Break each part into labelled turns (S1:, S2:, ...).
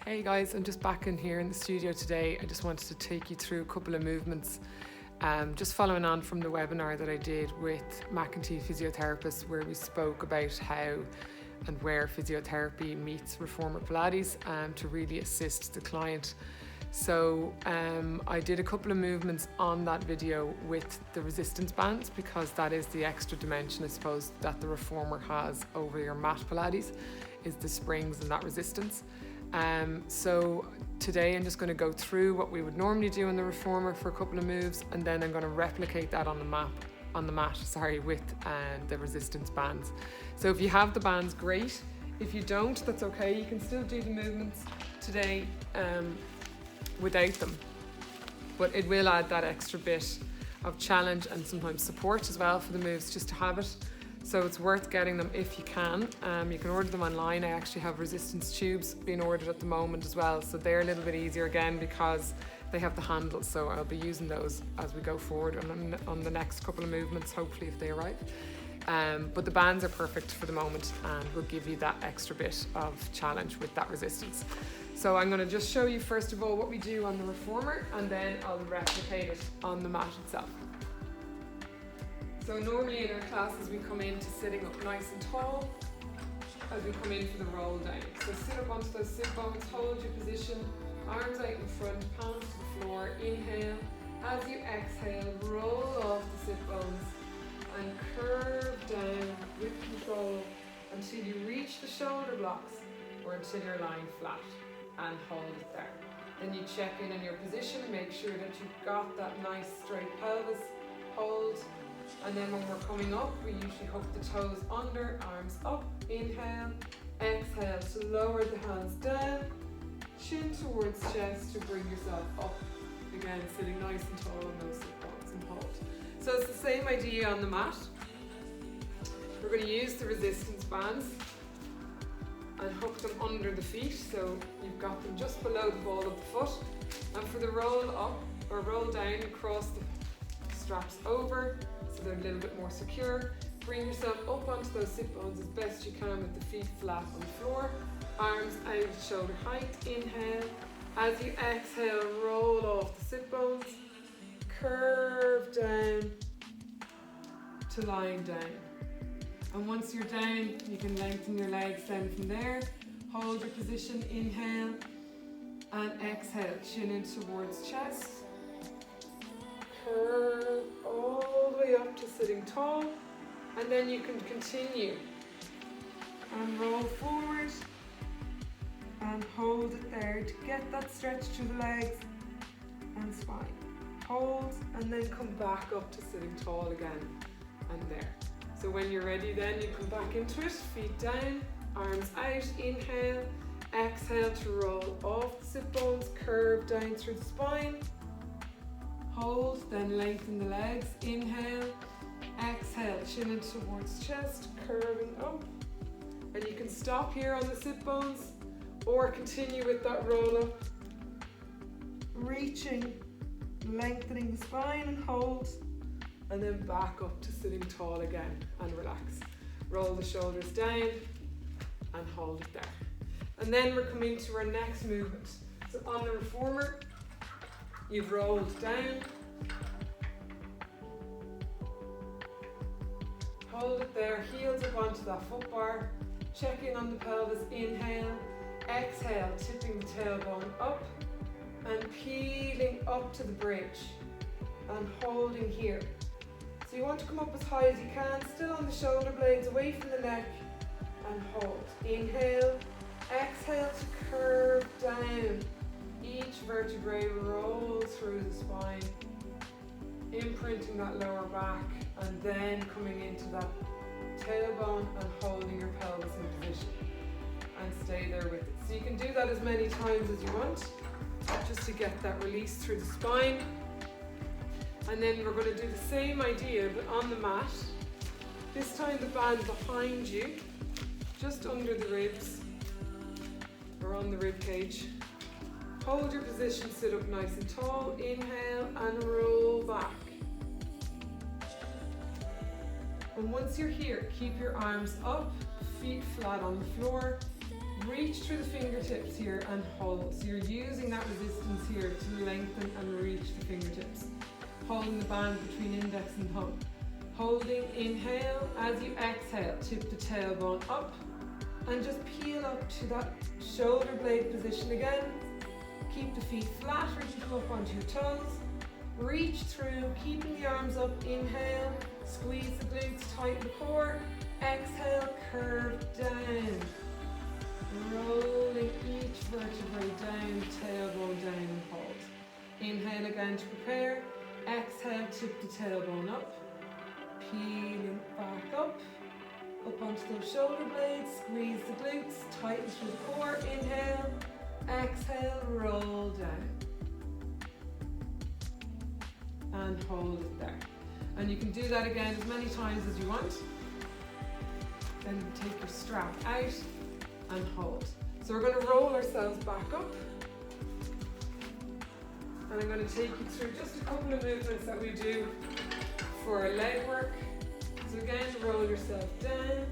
S1: Hey guys, I'm just back in here in the studio today. I just wanted to take you through a couple of movements, just following on from the webinar that I did with McEntee physiotherapists, where we spoke about how and where physiotherapy meets reformer Pilates to really assist the client. So I did a couple of movements on that video with the resistance bands, because that is the extra dimension, I suppose, that the reformer has over your mat Pilates, is the springs and that resistance. So today I'm just going to go through what we would normally do in the reformer for a couple of moves, and then I'm going to replicate that on the mat with the resistance bands. So if you have the bands, great. If you don't, that's okay. You can still do the movements today without them, but it will add that extra bit of challenge and sometimes support as well for the moves, just to have it. So it's worth getting them if you can. You can order them online. I actually have resistance tubes being ordered at the moment as well, so they're a little bit easier again because they have the handles, so I'll be using those as we go forward on the next couple of movements, hopefully, if they arrive. But the bands are perfect for the moment and will give you that extra bit of challenge with that resistance. So I'm going to just show you first of all what we do on the reformer, and then I'll replicate it on the mat itself. So normally in our classes we come into sitting up nice and tall as we come in for the roll down. So sit up onto those sit bones, hold your position, arms out in front, palms to the floor, inhale. As you exhale, roll off the sit bones and curve down with control until you reach the shoulder blocks or until you're lying flat, and hold it there. Then you check in on your position, make sure that you've got that nice straight pelvis, hold. And then when we're coming up, we usually hook the toes under, arms up, inhale, exhale to lower the hands down, chin towards chest to bring yourself up. Again, sitting nice and tall on those sit bones and hold. So it's the same idea on the mat. We're going to use the resistance bands and hook them under the feet, so you've got them just below the ball of the foot. And for the roll up or roll down, cross the straps over, so they're a little bit more secure. Bring yourself up onto those sit bones as best you can with the feet flat on the floor. Arms out shoulder height, inhale. As you exhale, roll off the sit bones. Curve down to lying down. And once you're down, you can lengthen your legs down from there. Hold your position, inhale. And exhale, chin in towards chest. Curve all the way up to sitting tall, and then you can continue and roll forward and hold it there to get that stretch through the legs and spine. Hold and then come back up to sitting tall again, and there. So when you're ready, then you come back into it, feet down, arms out, inhale, exhale to roll off the sit bones, curve down through the spine. Hold, then lengthen the legs, inhale, exhale, chin in towards chest, curving up. And you can stop here on the sit bones or continue with that roll up. Reaching, lengthening the spine and hold, and then back up to sitting tall again and relax. Roll the shoulders down and hold it there. And then we're coming to our next movement. So on the reformer, you've rolled down, hold it there, heels up onto that foot bar, check in on the pelvis, inhale, exhale, tipping the tailbone up and peeling up to the bridge and holding here. So you want to come up as high as you can, still on the shoulder blades, away from the neck, and hold. Inhale, exhale to curve down. Each vertebrae rolls through the spine, imprinting that lower back, and then coming into that tailbone and holding your pelvis in position. And stay there with it. So you can do that as many times as you want, just to get that release through the spine. And then we're going to do the same idea, but on the mat. This time the band behind you, just under the ribs, or on the rib cage. Hold your position, sit up nice and tall, inhale and roll back. And once you're here, keep your arms up, feet flat on the floor, reach reach through the fingertips here and hold. So you're using that resistance here to lengthen and reach the fingertips. Holding the band between index and thumb. Holding, inhale. As you exhale, tip the tailbone up and just peel up to that shoulder blade position again. Keep the feet flat, reaching up onto your toes. Reach through, keeping the arms up. Inhale, squeeze the glutes, tighten the core. Exhale, curve down. Rolling each vertebrae down, tailbone down and hold. Inhale again to prepare. Exhale, tip the tailbone up. Peeling back up onto those shoulder blades. Squeeze the glutes, tighten through the core. Inhale, exhale, roll down. And hold it there. And you can do that again as many times as you want. Then take your strap out and hold. So we're going to roll ourselves back up. And I'm going to take you through just a couple of movements that we do for our leg work. So again, roll yourself down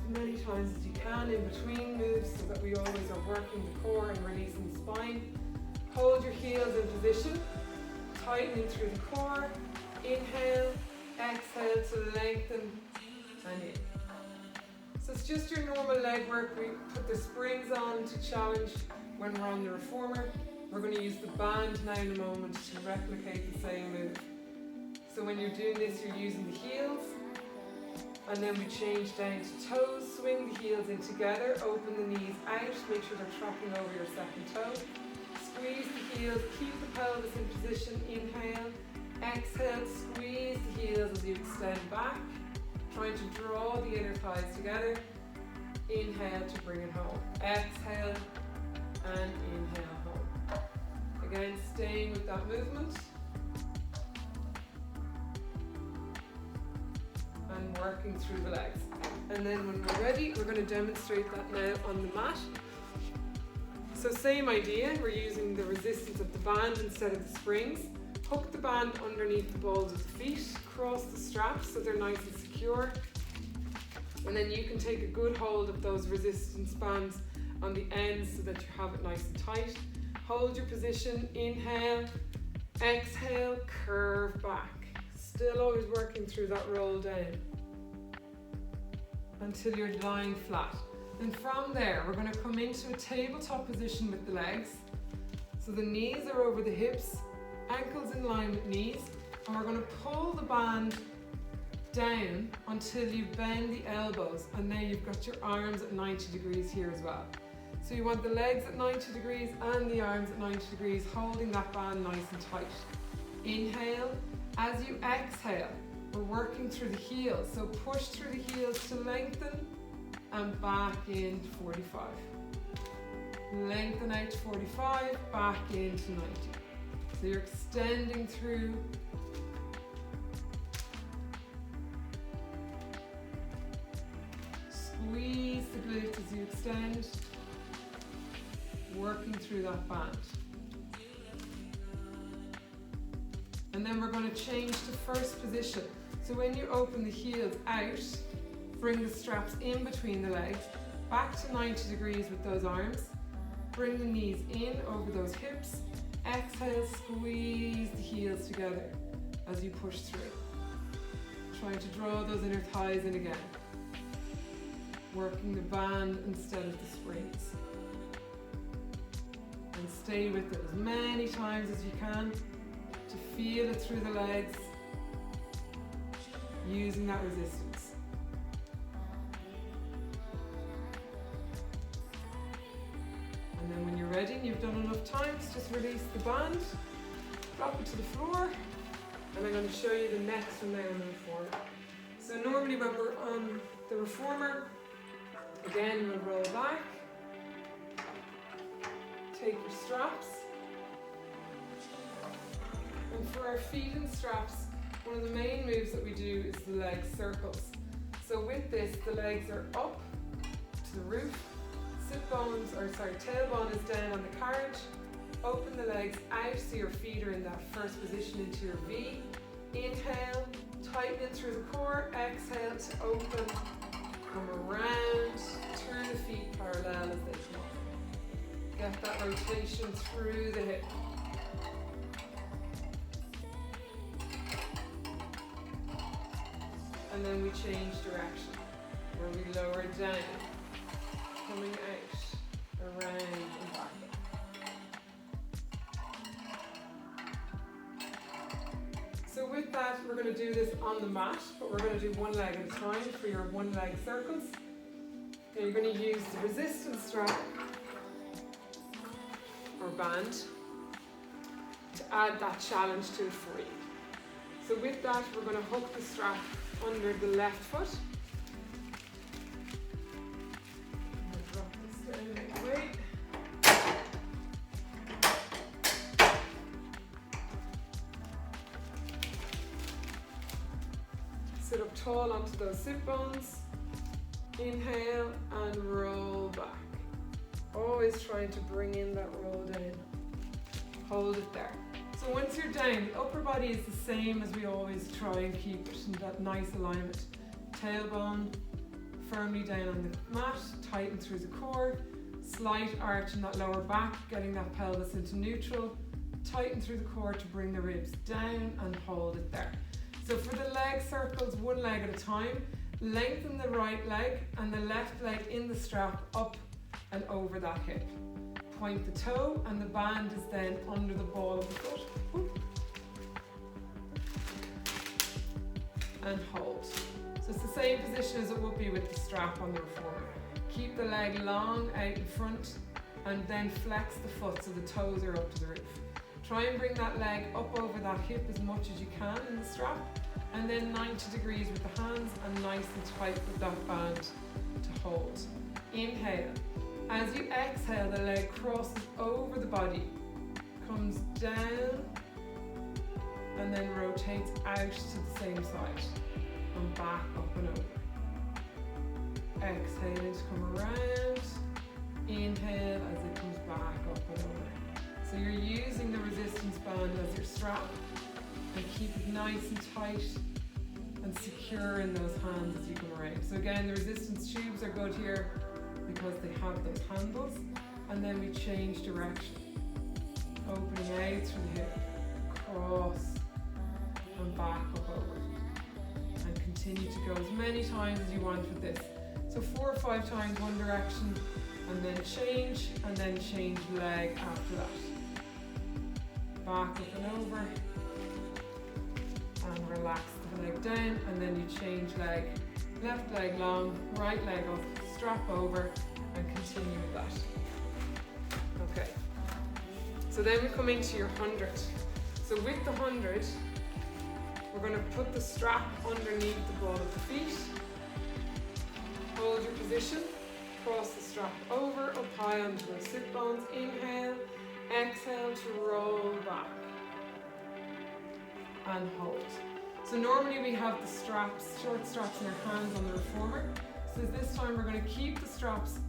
S1: as many times as you can in between moves so that we always are working the core and releasing the spine. Hold your heels in position, tightening through the core. Inhale, exhale to lengthen and in. So it's just your normal leg work. We put the springs on to challenge when we're on the reformer. We're going to use the band now in a moment to replicate the same move. So when you're doing this, you're using the heels, and then we change down to toes. Swing the heels in together, open the knees out, make sure they're tracking over your second toe. Squeeze the heels, keep the pelvis in position. Inhale, exhale, squeeze the heels as you extend back, trying to draw the inner thighs together. Inhale to bring it home. Exhale and inhale home. Again, staying with that movement. And working through the legs. And then when we're ready, we're going to demonstrate that now on the mat. So same idea, we're using the resistance of the band instead of the springs. Hook the band underneath the balls of the feet, cross the straps so they're nice and secure. And then you can take a good hold of those resistance bands on the ends so that you have it nice and tight. Hold your position, inhale, exhale, curve back. Still always working through that roll down until you're lying flat. And from there, we're going to come into a tabletop position with the legs. So the knees are over the hips, ankles in line with knees, and we're going to pull the band down until you bend the elbows, and now you've got your arms at 90 degrees here as well. So you want the legs at 90 degrees and the arms at 90 degrees, holding that band nice and tight. Inhale. As you exhale, we're working through the heels. So push through the heels to lengthen and back into 45. Lengthen out to 45, back into 90. So you're extending through. Squeeze the glutes as you extend, working through that band. And then we're going to change to first position. So when you open the heels out, bring the straps in between the legs, back to 90 degrees with those arms. Bring the knees in over those hips. Exhale, squeeze the heels together as you push through. Trying to draw those inner thighs in again. Working the band instead of the springs. And stay with it as many times as you can to feel it through the legs, using that resistance. And then when you're ready and you've done enough times, just release the band, drop it to the floor, and I'm going to show you the next one there on the reformer. So normally when we're on the reformer, again we'll roll back, take your straps, and for our feet and straps, one of the main moves that we do is the leg circles. So with this, the legs are up to the roof, tailbone is down on the carriage, open the legs out so your feet are in that first position into your V. Inhale, tighten it through the core, exhale to open, come around, turn the feet parallel. well as they come up. Get that rotation through the hip. And then we change direction, where we lower down, coming out, around and back. So with that, we're going to do this on the mat, but we're going to do one leg at a time for your one leg circles. Now you're going to use the resistance strap or band to add that challenge to it for you. So with that, we're going to hook the strap under the left foot. I'm going to drop this down out of the way. Sit up tall onto those sit bones. Inhale and roll back. Always trying to bring in that roll down. Hold it there. So once you're down, the upper body is the same as we always try and keep it in that nice alignment. Tailbone firmly down on the mat, tighten through the core, slight arch in that lower back, getting that pelvis into neutral, tighten through the core to bring the ribs down and hold it there. So for the leg circles, one leg at a time, lengthen the right leg and the left leg in the strap up and over that hip. Point the toe and the band is then under the ball of the foot. And hold. So it's the same position as it would be with the strap on the reformer. Keep the leg long out in front and then flex the foot so the toes are up to the roof. Try and bring that leg up over that hip as much as you can in the strap, and then 90 degrees with the hands and nice and tight with that band to hold. Inhale. As you exhale, the leg crosses over the body, comes down, and then rotates out to the same side, and back up and over. Exhaling to come around, inhale as it comes back up and over. So you're using the resistance band as your strap, and keep it nice and tight and secure in those hands as you come around. So again, the resistance tubes are good here because they have those handles, and then we change direction, opening out through the hip, cross and back up over, and continue to go as many times as you want with this. So 4 or 5 times one direction, and then change leg after that. Back up and over, and relax the leg down, and then you change leg, left leg long, right leg up, strap over, and continue with that. Okay, so then we come into your 100. So with the 100, we're going to put the strap underneath the ball of the feet, hold your position, cross the strap over, up high onto those sit bones, inhale, exhale to roll back, and hold. So normally we have the straps, short straps in our hands on the reformer. So this time we're going to keep the straps,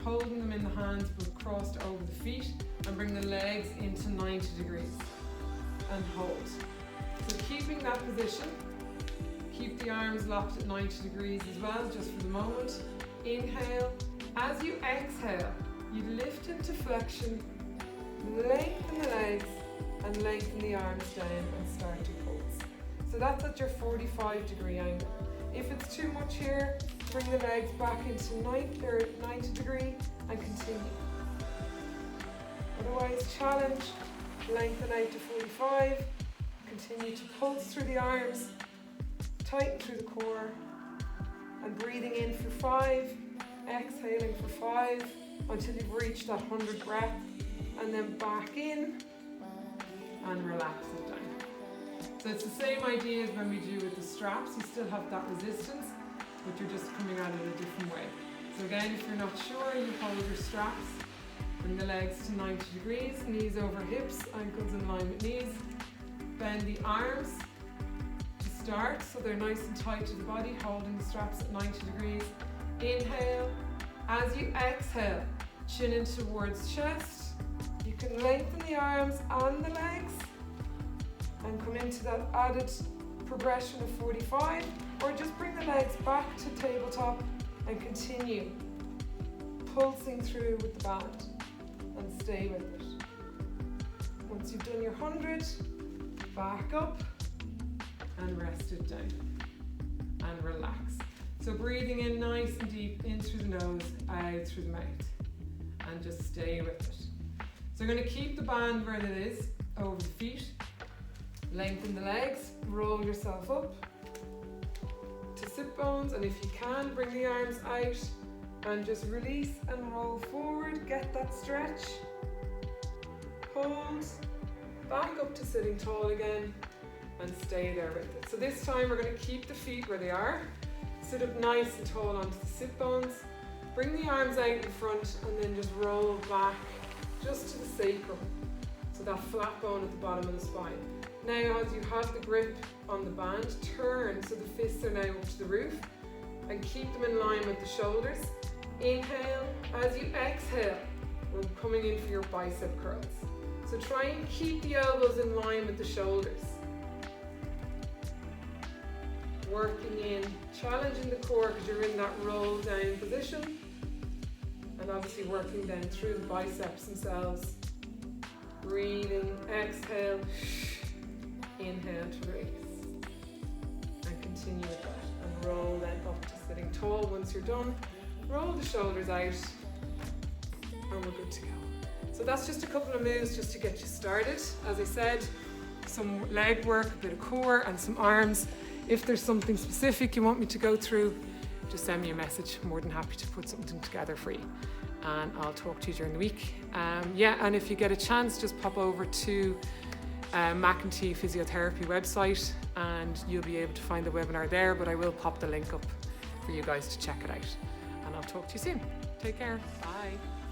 S1: holding them in the hands but crossed over the feet, and bring the legs into 90 degrees and hold. So keeping that position, keep the arms locked at 90 degrees as well, just for the moment. Inhale. As you exhale, you lift into flexion, lengthen the legs and lengthen the arms down and start to pulse. So that's at your 45-degree angle. If it's too much here, bring the legs back into 90 degree and continue. Otherwise, challenge, lengthen out to 45, continue to pulse through the arms, tighten through the core, and breathing in for 5, exhaling for 5 until you've reached that 100 breath, and then back in and relax it down. So it's the same idea as when we do with the straps. You still have that resistance, but you're just coming at it a different way. So again, if you're not sure, you hold your straps, bring the legs to 90 degrees, knees over hips, ankles in line with knees. Bend the arms to start so they're nice and tight to the body, holding the straps at 90 degrees. Inhale. As you exhale, chin in towards chest. You can lengthen the arms and the legs and come into that added progression of 45, or just bring the legs back to tabletop and continue pulsing through with the band, and stay with it. Once you've done your 100, back up and rest it down and relax. So breathing in nice and deep in through the nose, out through the mouth, and just stay with it. So I'm going to keep the band where it is, over the feet, lengthen the legs, roll yourself up to sit bones, and if you can, bring the arms out and just release and roll forward, get that stretch, hold, back up to sitting tall again, and stay there with it. So this time we're going to keep the feet where they are, sit up nice and tall onto the sit bones, bring the arms out in front, and then just roll back just to the sacrum, so that flat bone at the bottom of the spine. Now as you have the grip on the band, turn so the fists are now up to the roof, and keep them in line with the shoulders. Inhale. As you exhale, we're coming in for your bicep curls. So try and keep the elbows in line with the shoulders. Working in, challenging the core because you're in that roll down position. And obviously working then through the biceps themselves. Breathing, exhale, inhale to release. And continue with that. And roll then up to sitting tall. Once you're done, roll the shoulders out and we're good to go. So that's just a couple of moves just to get you started. As I said, some leg work, a bit of core and some arms. If there's something specific you want me to go through, just send me a message. I'm more than happy to put something together for you. And I'll talk to you during the week. And if you get a chance, just pop over to McEntee Physiotherapy website and you'll be able to find the webinar there, but I will pop the link up for you guys to check it out. And I'll talk to you soon. Take care. Bye.